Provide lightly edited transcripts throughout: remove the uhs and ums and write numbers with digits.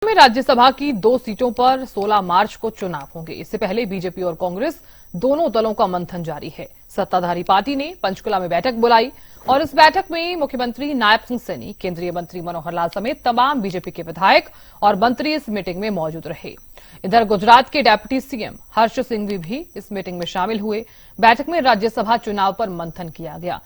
में राज्यसभा की 2 सीटों पर 16 मार्च को चुनाव होंगे। इससे पहले बीजेपी और कांग्रेस दोनों दलों का मंथन जारी है। सत्ताधारी पार्टी ने पंचकुला में बैठक बुलाई और इस बैठक में मुख्यमंत्री नायब सिंह सैनी, केंद्रीय मंत्री मनोहर लाल समेत तमाम बीजेपी के विधायक और मंत्री इस मीटिंग में मौजूद रहे। इधर गुजरात के डेप्यूटी सीएम हर्ष सिंघवी भी इस मीटिंग में शामिल हुए। बैठक में राज्यसभा चुनाव पर मंथन किया गया।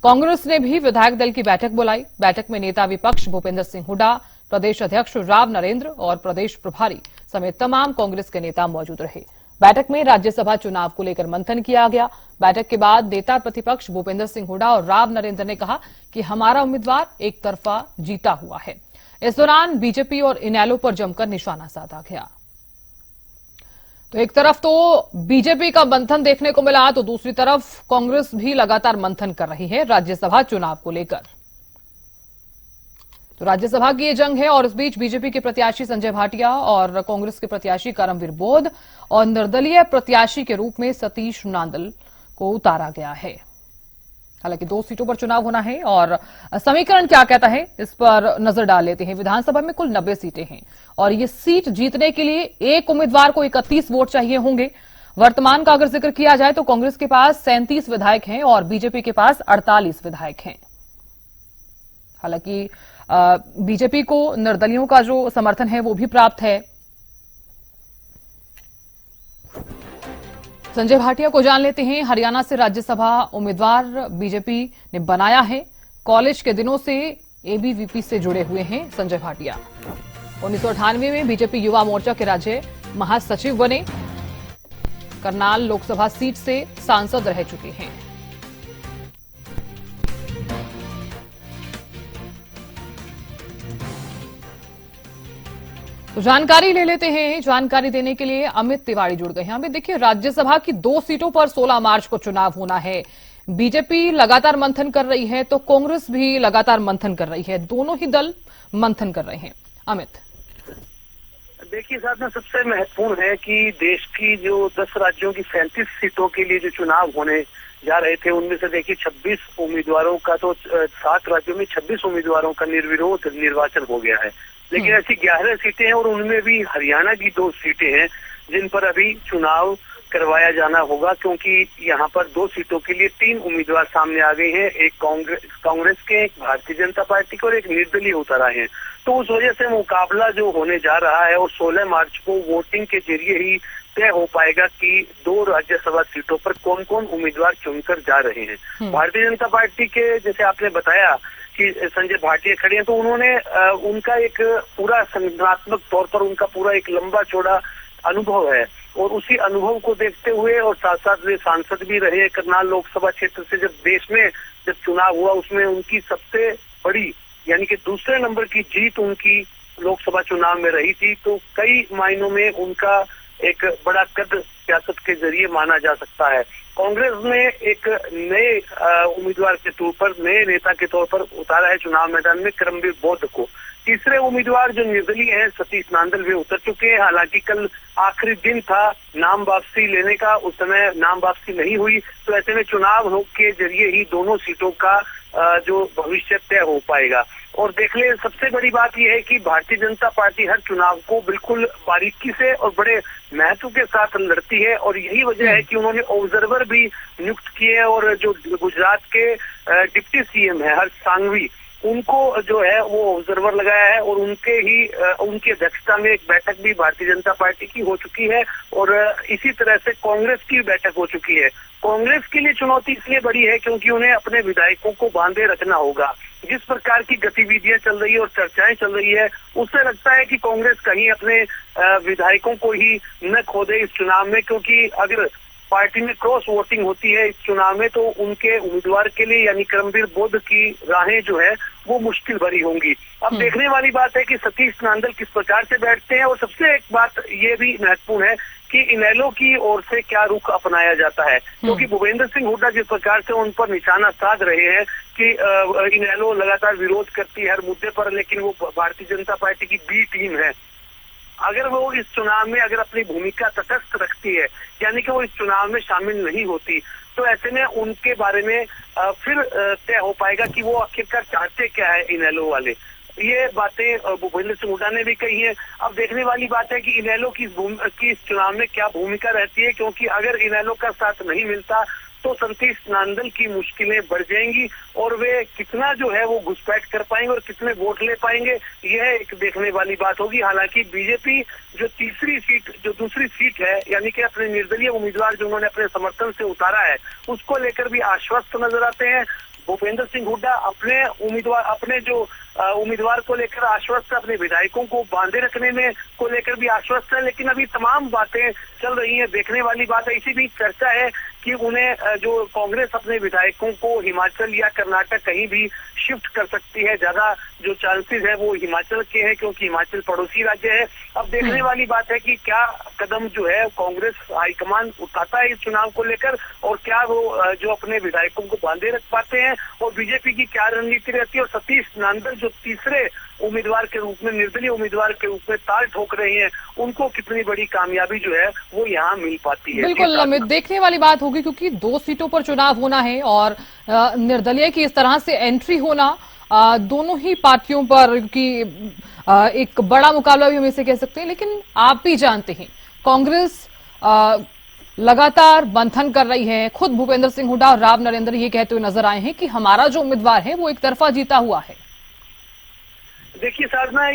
कांग्रेस ने भी विधायक दल की बैठक बुलाई। बैठक में नेता विपक्ष भूपेंद्र सिंह हुड्डा, प्रदेश अध्यक्ष राव नरेंद्र और प्रदेश प्रभारी समेत तमाम कांग्रेस के नेता मौजूद रहे। बैठक में राज्यसभा चुनाव को लेकर मंथन किया गया। बैठक के बाद नेता प्रतिपक्ष भूपेंद्र सिंह हुड्डा और राव नरेंद्र ने कहा कि हमारा उम्मीदवार एक तरफा जीता हुआ है। इस दौरान बीजेपी और इनेलो पर जमकर निशाना साधा गया। तो एक तरफ तो बीजेपी का मंथन देखने को मिला, तो दूसरी तरफ कांग्रेस भी लगातार मंथन कर रही है राज्यसभा चुनाव को लेकर। तो राज्यसभा की ये जंग है और इस बीच बीजेपी के प्रत्याशी संजय भाटिया और कांग्रेस के प्रत्याशी करमवीर बोध और निर्दलीय प्रत्याशी के रूप में सतीश नांदल को उतारा गया है। हालांकि 2 सीटों पर चुनाव होना है और समीकरण क्या कहता है इस पर नजर डाल लेते हैं। विधानसभा में कुल 90 सीटें हैं और ये सीट जीतने के लिए एक उम्मीदवार को 31 वोट चाहिए होंगे। वर्तमान का अगर जिक्र किया जाए तो कांग्रेस के पास 37 विधायक हैं और बीजेपी के पास 48 विधायक हैं। हालांकि बीजेपी को निर्दलियों का जो समर्थन है वो भी प्राप्त है। संजय भाटिया को जान लेते हैं। हरियाणा से राज्यसभा उम्मीदवार बीजेपी ने बनाया है। कॉलेज के दिनों से एबीवीपी से जुड़े हुए हैं संजय भाटिया। 1998 में बीजेपी युवा मोर्चा के राज्य महासचिव बने। करनाल लोकसभा सीट से सांसद रह चुके हैं। तो जानकारी ले लेते हैं। जानकारी देने के लिए अमित तिवारी जुड़ गए हैं। अमित, देखिए, राज्यसभा की 2 सीटों पर 16 मार्च को चुनाव होना है। बीजेपी लगातार मंथन कर रही है तो कांग्रेस भी लगातार मंथन कर रही है। दोनों ही दल मंथन कर रहे हैं। अमित, देखिए साहब, में सबसे महत्वपूर्ण है कि देश की जो 10 राज्यों की 37 सीटों के लिए जो चुनाव होने जा रहे थे, उनमें से देखिए 26 उम्मीदवारों का, तो 7 राज्यों में 26 उम्मीदवारों का निर्विरोध निर्वाचन हो गया है। लेकिन ऐसी 11 सीटें हैं और उनमें भी हरियाणा की 2 सीटें हैं जिन पर अभी चुनाव करवाया जाना होगा, क्योंकि यहाँ पर 2 सीटों के लिए 3 उम्मीदवार सामने आ गए हैं। एक कांग्रेस के, एक भारतीय जनता पार्टी के और एक निर्दलीय उतर आए हैं। तो उस वजह से मुकाबला जो होने जा रहा है और 16 मार्च को वोटिंग के जरिए ही तय हो पाएगा कि 2 राज्यसभा सीटों पर कौन कौन उम्मीदवार चुनकर जा रहे हैं। भारतीय जनता पार्टी के, जैसे आपने बताया कि संजय भाटिया खड़े हैं, तो उन्होंने उनका एक पूरा संगठनात्मक तौर पर उनका पूरा एक लंबा चौड़ा अनुभव है और उसी अनुभव को देखते हुए और साथ साथ वे सांसद भी रहे करनाल लोकसभा क्षेत्र से। जब देश में जब चुनाव हुआ उसमें उनकी सबसे बड़ी यानी कि दूसरे नंबर की जीत उनकी लोकसभा चुनाव में रही थी। तो कई मायनों में उनका एक बड़ा कद सियासत के जरिए माना जा सकता है। कांग्रेस ने एक नए उम्मीदवार के तौर पर, नए नेता के तौर पर उतारा है चुनाव मैदान में करमवीर बोध को। तीसरे उम्मीदवार जो निर्दलीय हैं सतीश नांदल, वे उतर चुके हैं। हालांकि कल आखिरी दिन था नाम वापसी लेने का, उस समय नाम वापसी नहीं हुई। तो ऐसे में चुनाव के जरिए ही दोनों सीटों का जो भविष्य तय हो पाएगा। और देख ले, सबसे बड़ी बात यह है कि भारतीय जनता पार्टी हर चुनाव को बिल्कुल बारीकी से और बड़े महत्व के साथ लड़ती है और यही वजह है कि उन्होंने ऑब्जर्वर भी नियुक्त किए और जो गुजरात के डिप्टी सीएम है हर्ष सांघवी, उनको जो है वो ऑब्जर्वर लगाया है और उनकी अध्यक्षता में एक बैठक भी भारतीय जनता पार्टी की हो चुकी है और इसी तरह से कांग्रेस की बैठक हो चुकी है। कांग्रेस के लिए चुनौती इसलिए बड़ी है क्योंकि उन्हें अपने विधायकों को बांधे रखना होगा। जिस प्रकार की गतिविधियां चल रही है और चर्चाएं चल रही है, उससे लगता है कि कांग्रेस कहीं अपने विधायकों को ही न खो दे इस चुनाव में, क्योंकि अगर पार्टी में क्रॉस वोटिंग होती है इस चुनाव में तो उनके उम्मीदवार के लिए यानी करमवीर बोध की राहें जो है वो मुश्किल भरी होंगी। अब देखने वाली बात है कि सतीश नांदल किस प्रकार से बैठते हैं और सबसे एक बात ये भी महत्वपूर्ण है कि इनेलो की ओर से क्या रुख अपनाया जाता है, क्योंकि भूपेंद्र सिंह हुड्डा जिस प्रकार से उन पर निशाना साध रहे हैं कि इनेलो लगातार विरोध करती है हर मुद्दे पर, लेकिन वो भारतीय जनता पार्टी की बी टीम है। अगर वो इस चुनाव में अगर अपनी भूमिका तटस्थ रखती है, यानी कि वो इस चुनाव में शामिल नहीं होती, तो ऐसे में उनके बारे में फिर तय हो पाएगा कि वो आखिरकार चाहते क्या है इनेलो वाले। ये बातें भूपेंद्र सिंह हुड्डा ने भी कही है। अब देखने वाली बात है कि इनेलो की इस चुनाव में क्या भूमिका रहती है, क्योंकि अगर इनेलो का साथ नहीं मिलता तो सतीश नांदल की मुश्किलें बढ़ जाएंगी और वे कितना जो है वो घुसपैठ कर पाएंगे और कितने वोट ले पाएंगे, यह एक देखने वाली बात होगी। हालांकि बीजेपी जो दूसरी सीट है, यानी कि अपने निर्दलीय उम्मीदवार जो उन्होंने अपने समर्थन से उतारा है, उसको लेकर भी आश्वस्त नजर आते हैं। भूपेंद्र सिंह हुड्डा अपने उम्मीदवार को लेकर आश्वस्त, अपने विधायकों को बांधे रखने में को लेकर भी आश्वस्त है। लेकिन अभी तमाम बातें चल रही हैं, देखने वाली बात है। इसी बीच चर्चा है कि उन्हें जो कांग्रेस अपने विधायकों को हिमाचल या कर्नाटक कहीं भी शिफ्ट कर सकती है। ज्यादा जो चांसेस है वो हिमाचल के हैं, क्योंकि हिमाचल पड़ोसी राज्य है। अब देखने वाली बात है कि क्या कदम जो है कांग्रेस हाईकमान उठाता है इस चुनाव को लेकर, और क्या वो जो अपने विधायकों को बांधे रख पाते हैं, और बीजेपी की क्या रणनीति रहती है, और सतीश नांदल जो तीसरे उम्मीदवार के रूप में, निर्दलीय उम्मीदवार के रूप में ताल ठोक रहे हैं, उनको कितनी बड़ी कामयाबी जो है वो यहाँ मिल पाती है। बिल्कुल अमित, देखने वाली बात होगी, क्योंकि 2 सीटों पर चुनाव होना है और निर्दलीय की इस तरह से एंट्री होना दोनों ही पार्टियों पर, क्योंकि एक बड़ा मुकाबला भी हम इसे कह सकते हैं। लेकिन आप भी जानते हैं कांग्रेस लगातार मंथन कर रही है। खुद भूपेंद्र सिंह हुड्डा और राव नरेंद्र ये कहते हुए नजर आए हैं कि हमारा जो उम्मीदवार है वो एक तरफा जीता हुआ है। देखिए साधना,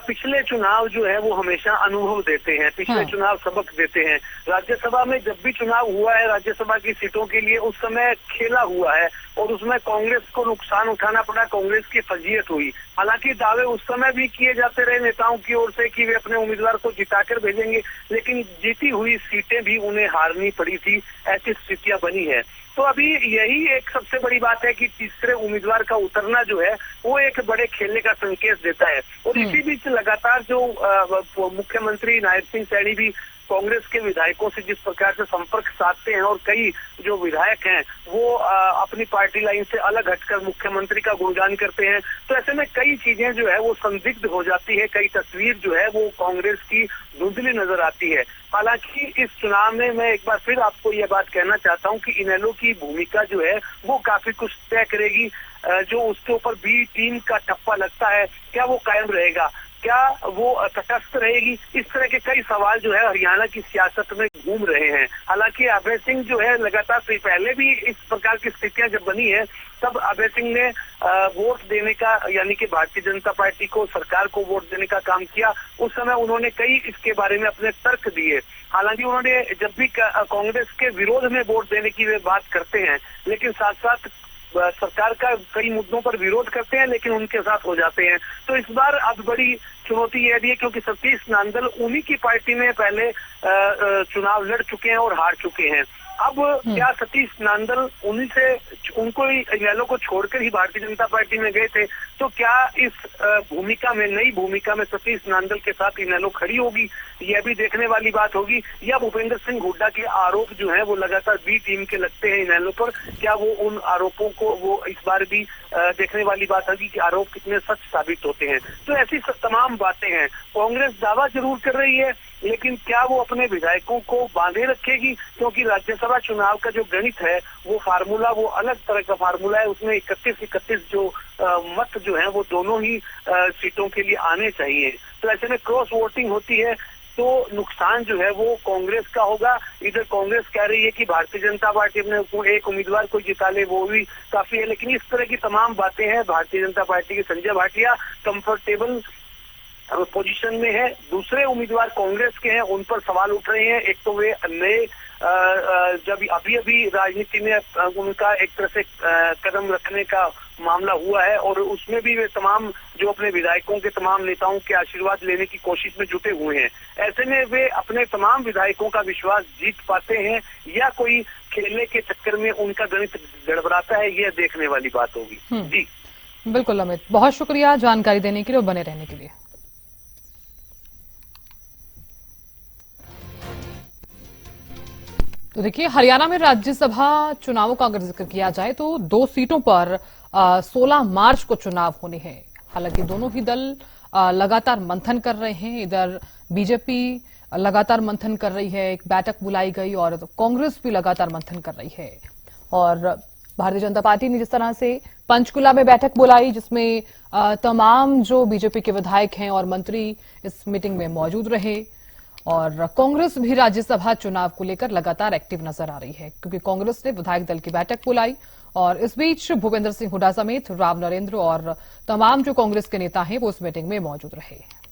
पिछले चुनाव जो है वो हमेशा अनुभव देते हैं, पिछले चुनाव सबक देते हैं। राज्यसभा में जब भी चुनाव हुआ है राज्यसभा की सीटों के लिए, उस समय खेला हुआ है और उसमें कांग्रेस को नुकसान उठाना पड़ा, कांग्रेस की फजीयत हुई। हालांकि दावे उस समय भी किए जाते रहे नेताओं की ओर से कि वे अपने उम्मीदवार को जिताकर भेजेंगे, लेकिन जीती हुई सीटें भी उन्हें हारनी पड़ी थी, ऐसी स्थितियां बनी है। तो अभी यही एक सबसे बड़ी बात है कि तीसरे उम्मीदवार का उतरना जो है वो एक बड़े खेलने का संकेत देता है। और इसी बीच लगातार जो मुख्यमंत्री नायब सिंह सैनी भी कांग्रेस के विधायकों से जिस प्रकार से संपर्क साधते हैं, और कई जो विधायक हैं वो अपनी पार्टी लाइन से अलग हटकर मुख्यमंत्री का गुणगान करते हैं, तो ऐसे में कई चीजें जो है वो संदिग्ध हो जाती है, कई तस्वीर जो है वो कांग्रेस की धुंधली नजर आती है। हालांकि इस चुनाव में मैं एक बार फिर आपको यह बात कहना चाहता हूं कि इनेलो की भूमिका जो है वो काफी कुछ तय करेगी। जो उसके ऊपर बी टीम का टप्पा लगता है, क्या वो कायम रहेगा, क्या वो तटस्थ रहेगी, इस तरह के कई सवाल जो है हरियाणा की सियासत में घूम रहे हैं। हालांकि अभय सिंह जो है लगातार पहले भी इस प्रकार की स्थितियां जब बनी है, तब अभय सिंह ने वोट देने का, यानी कि भारतीय जनता पार्टी को, सरकार को वोट देने का काम किया। उस समय उन्होंने कई इसके बारे में अपने तर्क दिए। हालांकि उन्होंने जब भी कांग्रेस के विरोध में वोट देने की वे बात करते हैं, लेकिन साथ साथ सरकार का कई मुद्दों पर विरोध करते हैं, लेकिन उनके साथ हो जाते हैं। तो इस बार अब बड़ी चुनौती यह भी है, क्योंकि सतीश नांदल उन्हीं की पार्टी में पहले चुनाव लड़ चुके हैं और हार चुके हैं। अब क्या सतीश नांदल उनको इनेलो को छोड़कर ही भारतीय जनता पार्टी में गए थे, तो क्या इस भूमिका में, नई भूमिका में सतीश नांदल के साथ इनेलो खड़ी होगी, यह भी देखने वाली बात होगी। या भूपेंद्र सिंह हुड्डा के आरोप जो है वो लगातार बी टीम के लगते हैं इनेलो पर, क्या वो उन आरोपों को वो इस बार भी देखने वाली बात होगी कि आरोप कितने सच साबित होते हैं। तो ऐसी तमाम बातें हैं। कांग्रेस दावा जरूर कर रही है, लेकिन क्या वो अपने विधायकों को बांधे रखेगी, क्योंकि राज्यसभा चुनाव का जो गणित है वो फार्मूला, वो अलग तरह का फार्मूला है। उसमें 31 जो मत जो है वो दोनों ही सीटों के लिए आने चाहिए। तो ऐसे में क्रॉस वोटिंग होती है, तो नुकसान जो है वो कांग्रेस का होगा। इधर कांग्रेस कह रही है कि भारतीय जनता पार्टी अपने एक उम्मीदवार को जिता ले, वो भी काफी है। लेकिन इस तरह की तमाम बातें हैं। भारतीय जनता पार्टी के संजय भाटिया कंफर्टेबल पोजीशन में है, दूसरे उम्मीदवार कांग्रेस के हैं, उन पर सवाल उठ रहे हैं। एक तो वे नए जब अभी राजनीति में उनका एक तरह से कदम रखने का मामला हुआ है, और उसमें भी वे तमाम जो अपने विधायकों के, तमाम नेताओं के आशीर्वाद लेने की कोशिश में जुटे हुए हैं। ऐसे में वे अपने तमाम विधायकों का विश्वास जीत पाते हैं या कोई खेलने के चक्कर में उनका गणित गड़बड़ाता है, यह देखने वाली बात होगी। जी बिल्कुल अमित, बहुत शुक्रिया जानकारी देने के लिए और बने रहने के लिए। तो देखिए, हरियाणा में राज्यसभा चुनावों का अगर जिक्र किया जाए तो 2 सीटों पर 16 मार्च को चुनाव होने हैं। हालांकि दोनों ही दल लगातार मंथन कर रहे हैं। इधर बीजेपी लगातार मंथन कर रही है, एक बैठक बुलाई गई, और कांग्रेस भी लगातार मंथन कर रही है। और भारतीय जनता पार्टी ने जिस तरह से पंचकुला में बैठक बुलाई, जिसमें तमाम जो बीजेपी के विधायक हैं और मंत्री इस मीटिंग में मौजूद रहे, और कांग्रेस भी राज्यसभा चुनाव को लेकर लगातार एक्टिव नजर आ रही है, क्योंकि कांग्रेस ने विधायक दल की बैठक बुलाई और इस बीच भूपेंद्र सिंह हुड्डा समेत राव नरेंद्र और तमाम जो कांग्रेस के नेता हैं वो इस मीटिंग में मौजूद रहे।